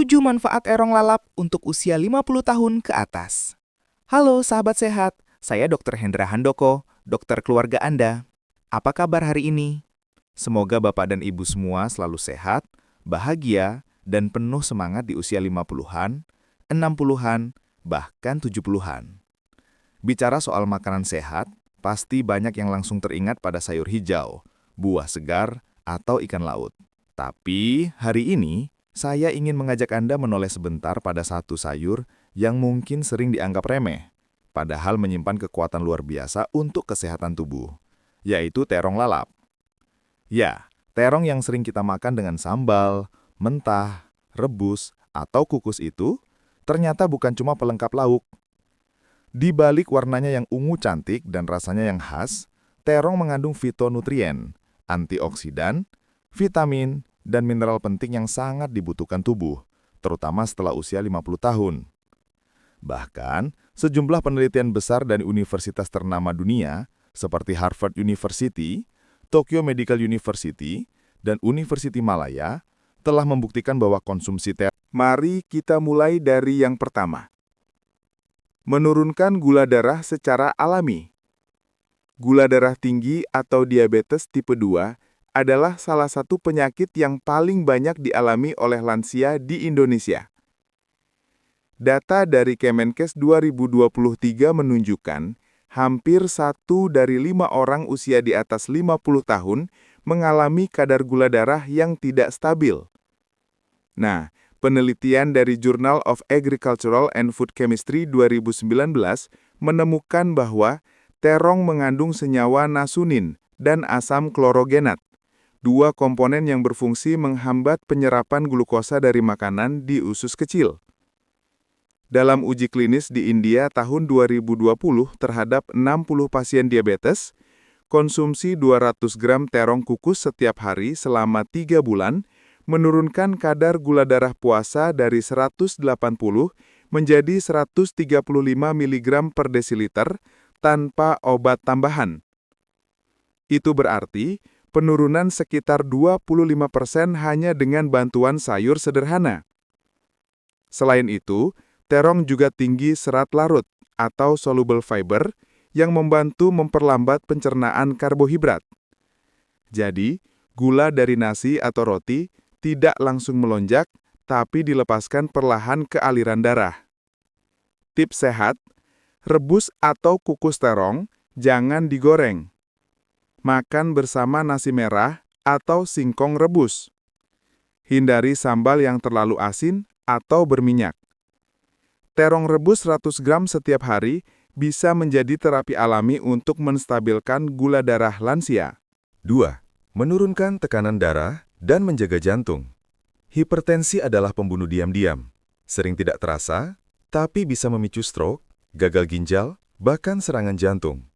7 manfaat terong lalap untuk usia 50 tahun ke atas. Halo sahabat sehat, saya Dr. Hendra Handoko, dokter keluarga Anda. Apa kabar hari ini? Semoga Bapak dan Ibu semua selalu sehat, bahagia, dan penuh semangat di usia 50-an, 60-an, bahkan 70-an. Bicara soal makanan sehat, pasti banyak yang langsung teringat pada sayur hijau, buah segar, atau ikan laut. Tapi hari ini, saya ingin mengajak Anda menoleh sebentar pada satu sayur yang mungkin sering dianggap remeh, padahal menyimpan kekuatan luar biasa untuk kesehatan tubuh, yaitu terong lalap. Ya, terong yang sering kita makan dengan sambal, mentah, rebus, atau kukus itu ternyata bukan cuma pelengkap lauk. Di balik warnanya yang ungu cantik dan rasanya yang khas, terong mengandung fitonutrien, antioksidan, vitamin, dan mineral penting yang sangat dibutuhkan tubuh, terutama setelah usia 50 tahun. Bahkan, sejumlah penelitian besar dari universitas ternama dunia, seperti Harvard University, Tokyo Medical University, dan University Malaya, telah membuktikan bahwa konsumsi terong. Mari kita mulai dari yang pertama. Menurunkan gula darah secara alami. Gula darah tinggi atau diabetes tipe 2 adalah salah satu penyakit yang paling banyak dialami oleh lansia di Indonesia. Data dari Kemenkes 2023 menunjukkan hampir 1 dari 5 orang usia di atas 50 tahun mengalami kadar gula darah yang tidak stabil. Nah, penelitian dari Journal of Agricultural and Food Chemistry 2019 menemukan bahwa terong mengandung senyawa nasunin dan asam klorogenat, 2 komponen yang berfungsi menghambat penyerapan glukosa dari makanan di usus kecil. Dalam uji klinis di India tahun 2020 terhadap 60 pasien diabetes, konsumsi 200 gram terong kukus setiap hari selama 3 bulan menurunkan kadar gula darah puasa dari 180 menjadi 135 mg per desiliter tanpa obat tambahan. Itu berarti penurunan sekitar 25% hanya dengan bantuan sayur sederhana. Selain itu, terong juga tinggi serat larut atau soluble fiber yang membantu memperlambat pencernaan karbohidrat. Jadi, gula dari nasi atau roti tidak langsung melonjak, tapi dilepaskan perlahan ke aliran darah. Tips sehat, rebus atau kukus terong jangan digoreng. Makan bersama nasi merah atau singkong rebus. Hindari sambal yang terlalu asin atau berminyak. Terong rebus 100 gram setiap hari bisa menjadi terapi alami untuk menstabilkan gula darah lansia. 2. Menurunkan tekanan darah dan menjaga jantung. Hipertensi adalah pembunuh diam-diam. Sering tidak terasa, tapi bisa memicu stroke, gagal ginjal, bahkan serangan jantung.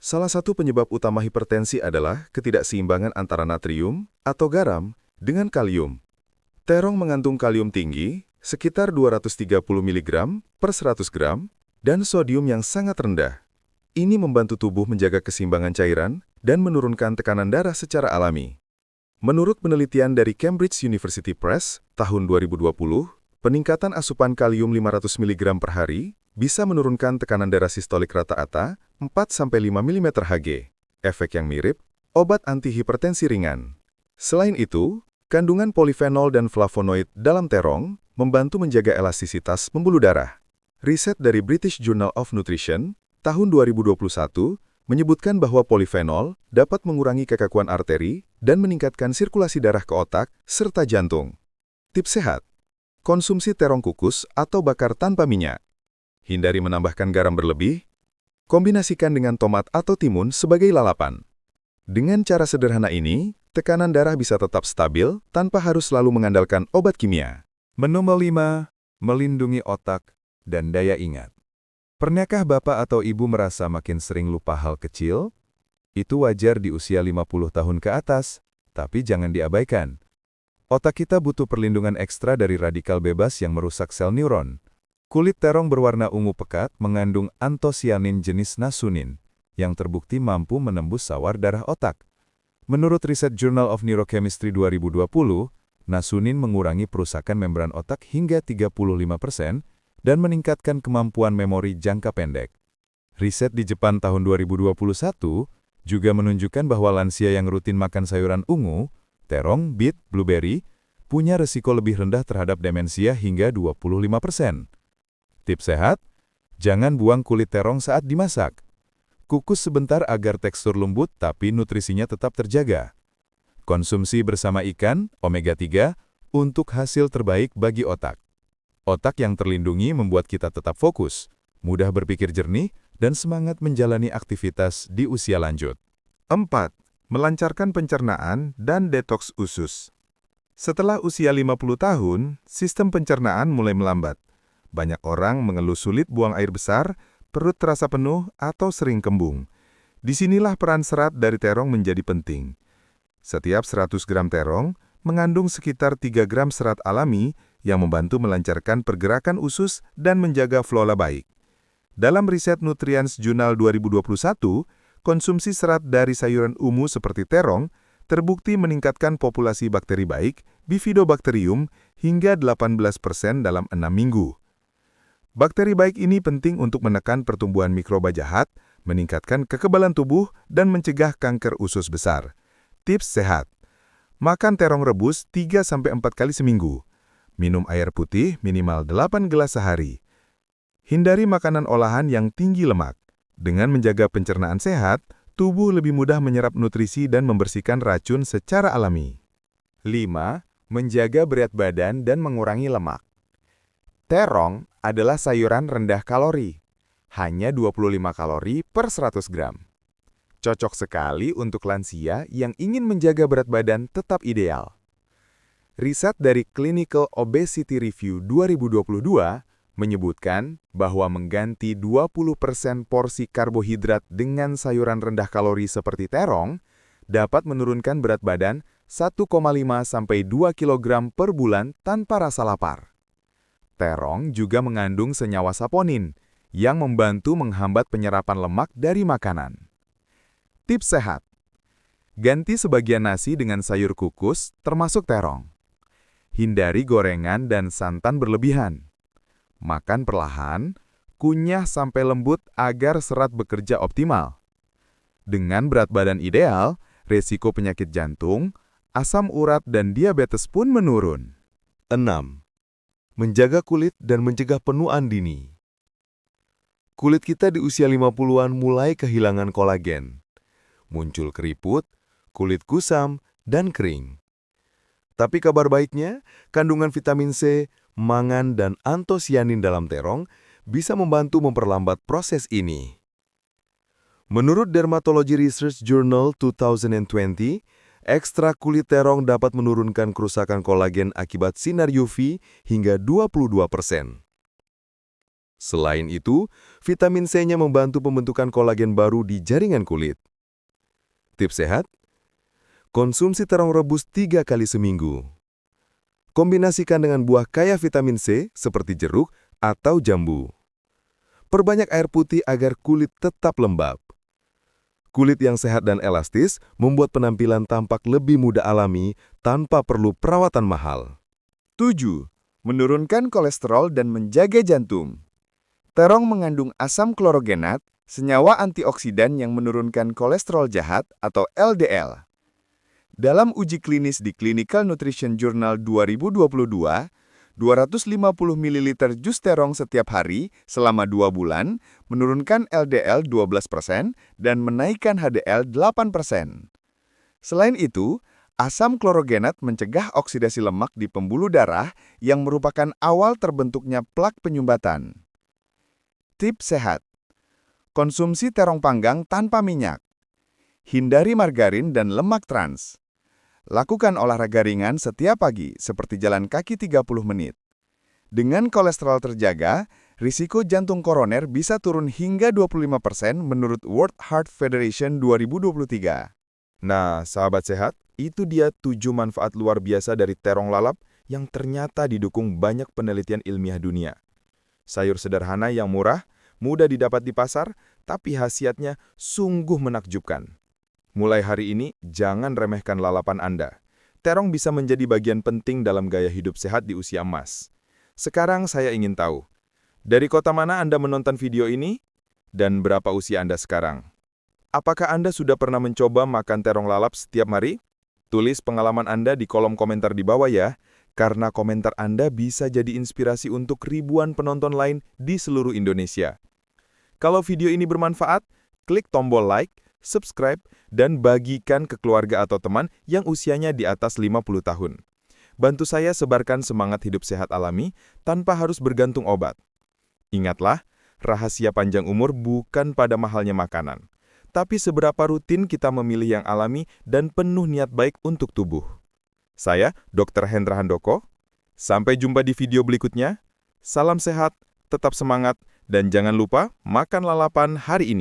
Salah satu penyebab utama hipertensi adalah ketidakseimbangan antara natrium atau garam dengan kalium. Terong mengandung kalium tinggi, sekitar 230 mg per 100 gram, dan sodium yang sangat rendah. Ini membantu tubuh menjaga keseimbangan cairan dan menurunkan tekanan darah secara alami. Menurut penelitian dari Cambridge University Press tahun 2020, peningkatan asupan kalium 500 mg per hari bisa menurunkan tekanan darah sistolik rata-rata 4-5 mm Hg, efek yang mirip obat antihipertensi ringan. Selain itu, kandungan polifenol dan flavonoid dalam terong membantu menjaga elastisitas pembuluh darah. Riset dari British Journal of Nutrition tahun 2021 menyebutkan bahwa polifenol dapat mengurangi kekakuan arteri dan meningkatkan sirkulasi darah ke otak serta jantung. Tips sehat, konsumsi terong kukus atau bakar tanpa minyak. Hindari menambahkan garam berlebih. Kombinasikan dengan tomat atau timun sebagai lalapan. Dengan cara sederhana ini, tekanan darah bisa tetap stabil tanpa harus selalu mengandalkan obat kimia. Menu 5, melindungi otak dan daya ingat. Pernahkah Bapak atau Ibu merasa makin sering lupa hal kecil? Itu wajar di usia 50 tahun ke atas, tapi jangan diabaikan. Otak kita butuh perlindungan ekstra dari radikal bebas yang merusak sel neuron. Kulit terong berwarna ungu pekat mengandung antosianin jenis nasunin, yang terbukti mampu menembus sawar darah otak. Menurut riset Journal of Neurochemistry 2020, Nasunin mengurangi perusakan membran otak hingga 35% dan meningkatkan kemampuan memori jangka pendek. Riset di Jepang tahun 2021 juga menunjukkan bahwa lansia yang rutin makan sayuran ungu, terong, beet, blueberry, punya resiko lebih rendah terhadap demensia hingga 25%. Tips sehat, jangan buang kulit terong saat dimasak. Kukus sebentar agar tekstur lembut tapi nutrisinya tetap terjaga. Konsumsi bersama ikan, omega-3, untuk hasil terbaik bagi otak. Otak yang terlindungi membuat kita tetap fokus, mudah berpikir jernih, dan semangat menjalani aktivitas di usia lanjut. 4. Melancarkan pencernaan dan detoks usus. Setelah usia 50 tahun, sistem pencernaan mulai melambat. Banyak orang mengeluh sulit buang air besar, perut terasa penuh, atau sering kembung. Disinilah peran serat dari terong menjadi penting. Setiap 100 gram terong mengandung sekitar 3 gram serat alami yang membantu melancarkan pergerakan usus dan menjaga flora baik. Dalam riset Nutrients Journal 2021, konsumsi serat dari sayuran ungu seperti terong terbukti meningkatkan populasi bakteri baik, Bifidobacterium, hingga 18% dalam 6 minggu. Bakteri baik ini penting untuk menekan pertumbuhan mikroba jahat, meningkatkan kekebalan tubuh, dan mencegah kanker usus besar. Tips sehat. Makan terong rebus 3-4 kali seminggu. Minum air putih minimal 8 gelas sehari. Hindari makanan olahan yang tinggi lemak. Dengan menjaga pencernaan sehat, tubuh lebih mudah menyerap nutrisi dan membersihkan racun secara alami. 5. Menjaga berat badan dan mengurangi lemak. Terong adalah sayuran rendah kalori. Hanya 25 kalori per 100 gram. Cocok sekali untuk lansia yang ingin menjaga berat badan tetap ideal. Riset dari Clinical Obesity Review 2022 menyebutkan bahwa mengganti 20% porsi karbohidrat dengan sayuran rendah kalori seperti terong dapat menurunkan berat badan 1,5–2 kg per bulan tanpa rasa lapar. Terong juga mengandung senyawa saponin yang membantu menghambat penyerapan lemak dari makanan. Tips sehat. Ganti sebagian nasi dengan sayur kukus, termasuk terong. Hindari gorengan dan santan berlebihan. Makan perlahan, kunyah sampai lembut agar serat bekerja optimal. Dengan berat badan ideal, resiko penyakit jantung, asam urat, dan diabetes pun menurun. 6. Menjaga kulit dan mencegah penuaan dini. Kulit kita di usia 50-an mulai kehilangan kolagen. Muncul keriput, kulit kusam, dan kering. Tapi kabar baiknya, kandungan vitamin C, mangan, dan antosianin dalam terong bisa membantu memperlambat proses ini. Menurut Dermatology Research Journal 2020, ekstrak kulit terong dapat menurunkan kerusakan kolagen akibat sinar UV hingga 22%. Selain itu, vitamin C-nya membantu pembentukan kolagen baru di jaringan kulit. Tips sehat, konsumsi terong rebus 3 kali seminggu. Kombinasikan dengan buah kaya vitamin C seperti jeruk atau jambu. Perbanyak air putih agar kulit tetap lembab. Kulit yang sehat dan elastis membuat penampilan tampak lebih muda alami tanpa perlu perawatan mahal. 7. Menurunkan kolesterol dan menjaga jantung. Terong mengandung asam klorogenat, senyawa antioksidan yang menurunkan kolesterol jahat atau LDL. Dalam uji klinis di Clinical Nutrition Journal 2022, 250 ml jus terong setiap hari selama 2 bulan menurunkan LDL 12% dan menaikkan HDL 8%. Selain itu, asam klorogenat mencegah oksidasi lemak di pembuluh darah yang merupakan awal terbentuknya plak penyumbatan. Tips sehat. Konsumsi terong panggang tanpa minyak. Hindari margarin dan lemak trans. Lakukan olahraga ringan setiap pagi seperti jalan kaki 30 menit. Dengan kolesterol terjaga, risiko jantung koroner bisa turun hingga 25% menurut World Heart Federation 2023. Nah, sahabat sehat, itu dia 7 manfaat luar biasa dari terong lalap yang ternyata didukung banyak penelitian ilmiah dunia. Sayur sederhana yang murah, mudah didapat di pasar, tapi khasiatnya sungguh menakjubkan. Mulai hari ini, jangan remehkan lalapan Anda. terong bisa menjadi bagian penting dalam gaya hidup sehat di usia emas. Sekarang saya ingin tahu, dari kota mana Anda menonton video ini? Dan berapa usia Anda sekarang? Apakah Anda sudah pernah mencoba makan terong lalap setiap hari? Tulis pengalaman Anda di kolom komentar di bawah ya, karena komentar Anda bisa jadi inspirasi untuk ribuan penonton lain di seluruh Indonesia. Kalau video ini bermanfaat, klik tombol like, subscribe, dan bagikan ke keluarga atau teman yang usianya di atas 50 tahun. Bantu saya sebarkan semangat hidup sehat alami tanpa harus bergantung obat. Ingatlah, rahasia panjang umur bukan pada mahalnya makanan, tapi seberapa rutin kita memilih yang alami dan penuh niat baik untuk tubuh. Saya, Dr. Hendra Handoko. Sampai jumpa di video berikutnya. Salam sehat, tetap semangat, dan jangan lupa makan lalapan hari ini.